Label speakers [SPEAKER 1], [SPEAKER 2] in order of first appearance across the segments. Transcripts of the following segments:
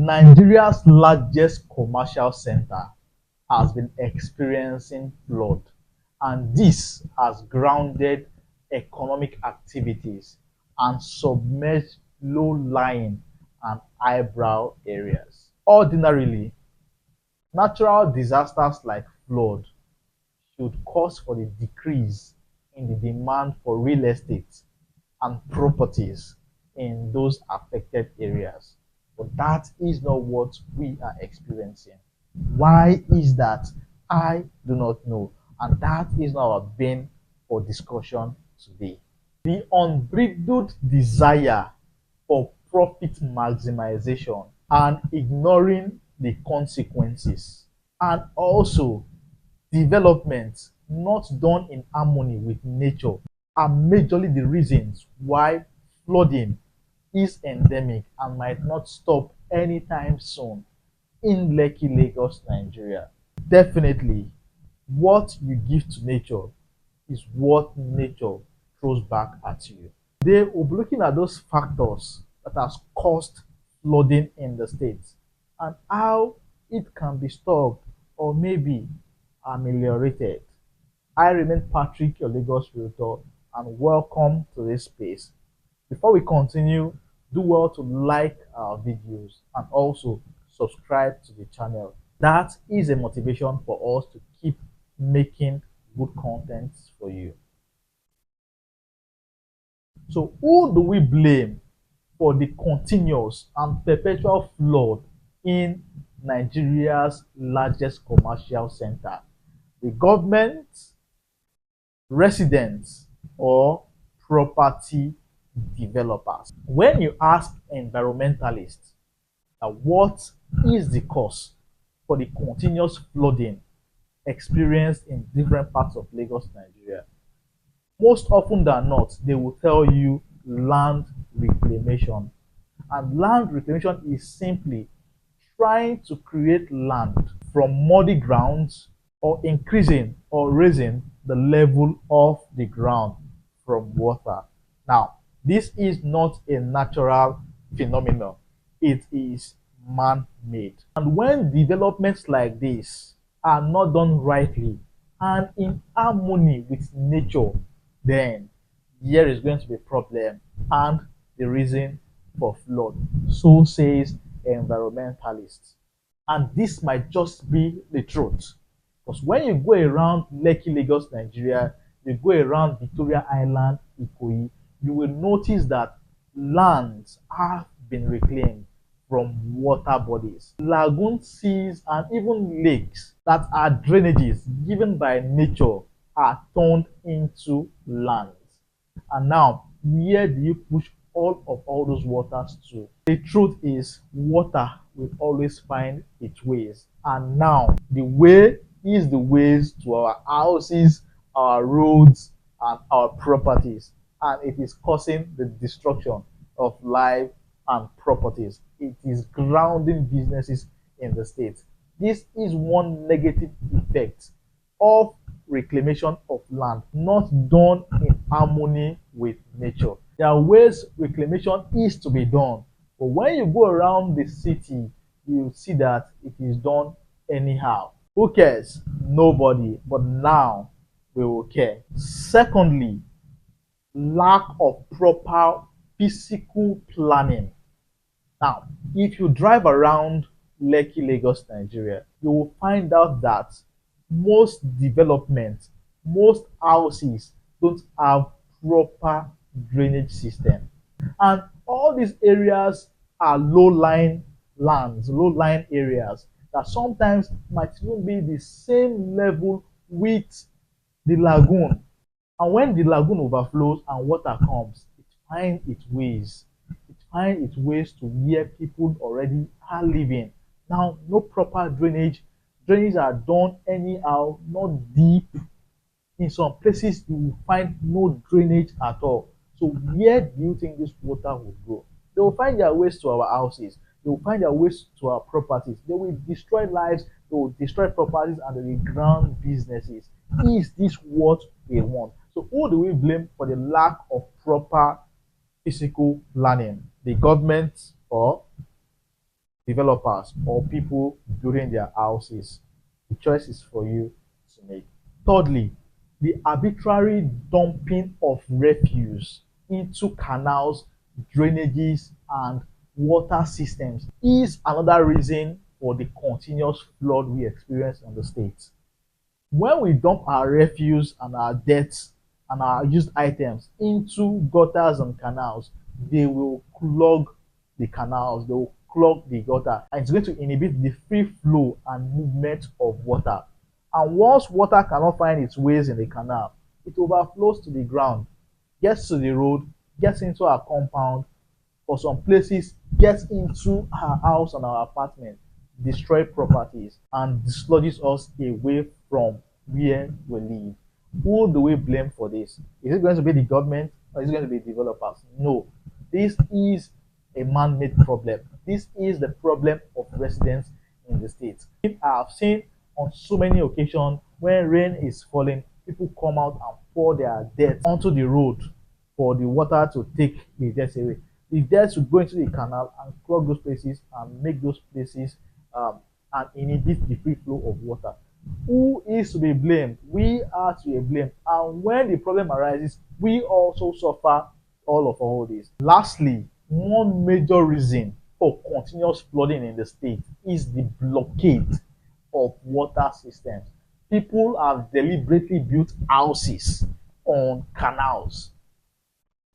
[SPEAKER 1] Nigeria's largest commercial center has been experiencing flood, and this has grounded economic activities and submerged low-lying and highbrow areas. Ordinarily, natural disasters like flood should cause for the decrease in the demand for real estate and properties in those affected areas. But that is not what we are experiencing. Why is that? I do not know. And that is not our bane for discussion today. The unbridled desire for profit maximization and ignoring the consequences, and also development not done in harmony with nature, are majorly the reasons why flooding is endemic and might not stop anytime soon in Lekki, Lagos, Nigeria. Definitely, what you give to nature is what nature throws back at you. Today, we'll be looking at those factors that has caused flooding in the states and how it can be stopped or maybe ameliorated. I remain Patrick, your Lagos Realtor, and welcome to this space. Before we continue, do well to like our videos and also subscribe to the channel. That is a motivation for us to keep making good content for you. So, who do we blame for the continuous and perpetual flood in Nigeria's largest commercial center? The government, residents, or property developers? When you ask environmentalists what is the cause for the continuous flooding experienced in different parts of Lagos, Nigeria, most often than not, they will tell you land reclamation. And land reclamation is simply trying to create land from muddy grounds or increasing or raising the level of the ground from water. Now, this is not a natural phenomenon, it is man-made. And when developments like this are not done rightly and in harmony with nature, then there is going to be a problem and the reason for flood. So says environmentalists. And this might just be the truth. Because when you go around Lekki, Lagos, Nigeria, you go around Victoria Island, Ikoyi, you will notice that lands have been reclaimed from water bodies. Lagoons, seas, and even lakes that are drainages given by nature are turned into lands. And now, where do you push all those waters to? The truth is, water will always find its ways. And now, the way is the ways to our houses, our roads, and our properties. And it is causing the destruction of life and properties. It is grounding businesses in the state. This is one negative effect of reclamation of land not done in harmony with nature. There are ways reclamation is to be done, but when you go around the city, you see that it is done anyhow. Who cares? Nobody. But now we will care. Secondly, lack of proper physical planning. Now, if you drive around Lekki, Lagos, Nigeria, you will find out that most developments, most houses don't have proper drainage system. And all these areas are low-lying lands, low-lying areas that sometimes might even be the same level with the lagoon. And when the lagoon overflows and water comes, it finds its ways. It finds its ways to where people already are living. Now, no proper drainage. Drainages are done anyhow, not deep. In some places, you will find no drainage at all. So where do you think this water will go? They will find their ways to our houses. They will find their ways to our properties. They will destroy lives. They will destroy properties and they will ground businesses. Is this what we want? So who do we blame for the lack of proper physical planning? The government or developers or people building their houses. The choice is for you to make. Thirdly, the arbitrary dumping of refuse into canals, drainages, and water systems is another reason for the continuous flood we experience in the state. When we dump our refuse and our dirt and our used items into gutters and canals, they will clog the canals, they will clog the gutter, and it's going to inhibit the free flow and movement of water. And once water cannot find its ways in the canal, it overflows to the ground, gets to the road, gets into our compound, for some places gets into our house and our apartment, destroy properties, and dislodges us away from where we live. Who do we blame for this? Is it going to be the government or is it going to be developers? No. This is a man-made problem. This is the problem of residents in the state. I have seen on so many occasions when rain is falling, people come out and pour their dirt onto the road for the water to take the dirt away. The dirt should go into the canal and clog those places and make those places um, and inhibit the free flow of water. Who is to be blamed? We are to be blamed. And when the problem arises, we also suffer all this. Lastly, one major reason for continuous flooding in the state is the blockade of water systems. People have deliberately built houses on canals.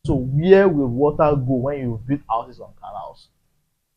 [SPEAKER 1] So where will water go when you build houses on canals?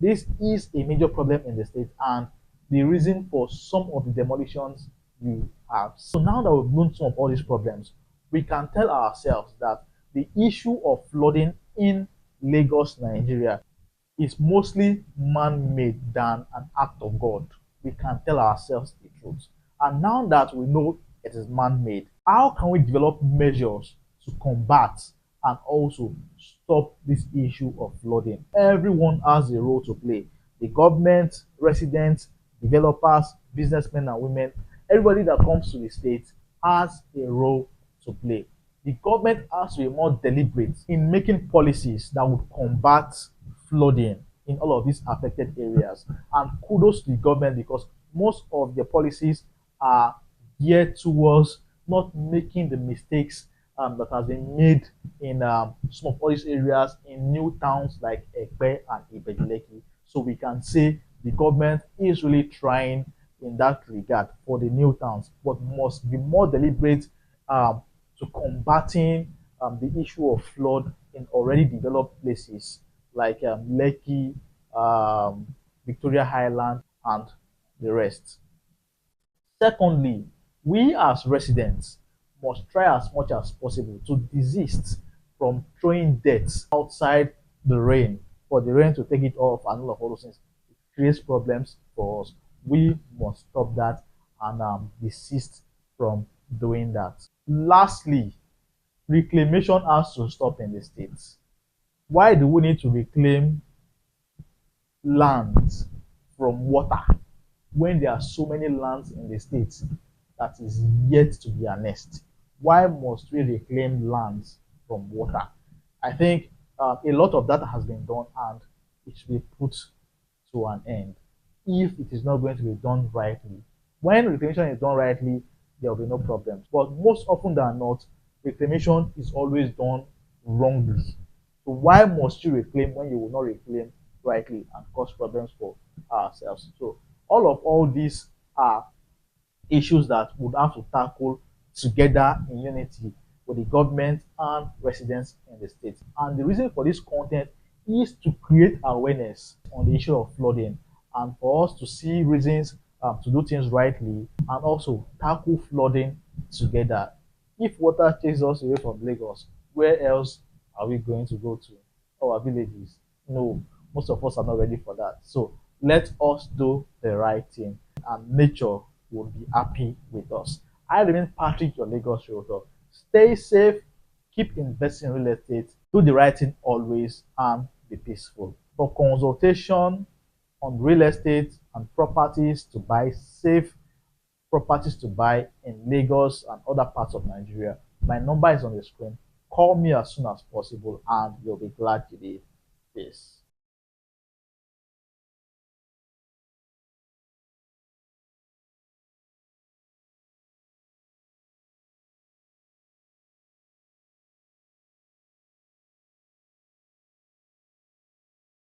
[SPEAKER 1] This is a major problem in the state and the reason for some of the demolitions you have. So now that we've known some of all these problems, we can tell ourselves that the issue of flooding in Lagos, Nigeria is mostly man-made than an act of God. We can tell ourselves the truth. And now that we know it is man-made, how can we develop measures to combat and also stop this issue of flooding? Everyone has a role to play. The government, residents, developers, businessmen and women, everybody that comes to the state has a role to play. The government has to be more deliberate in making policies that would combat flooding in all of these affected areas. And kudos to the government because most of the policies are geared towards not making the mistakes that has been made in some of all these areas in new towns like Ekpe and Ibejuleki. So we can say the government is really trying in that regard for the new towns, but must be more deliberate to combating the issue of flood in already developed places like Lekki, Victoria Highland, and the rest. Secondly, we as residents must try as much as possible to desist from throwing dirt outside the rain for the rain to take it off and all of all those things. It creates problems for us. We must stop that and desist from doing that. Lastly, reclamation has to stop in the states. Why do we need to reclaim lands from water when there are so many lands in the states that is yet to be annexed? Why must we reclaim lands from water? I think a lot of that has been done and it should be put to an end if it is not going to be done rightly. When reclamation is done rightly, there will be no problems. But most often than not, reclamation is always done wrongly. So why must you reclaim when you will not reclaim rightly and cause problems for ourselves? So all these are issues that would have to tackle together in unity with the government and residents in the state. And the reason for this content is to create awareness on the issue of flooding and for us to see reasons to do things rightly and also tackle flooding together. If water chases us away from Lagos, where else are we going to go to? Our villages? No, most of us are not ready for that. So let us do the right thing and nature will be happy with us. I remain Patrick, your Lagos realtor. Stay safe, keep investing in real estate, do the right thing always, and be peaceful. For consultation on real estate and properties to buy, safe properties to buy in Lagos and other parts of Nigeria, my number is on the screen. Call me as soon as possible, and you'll be glad you did. Peace.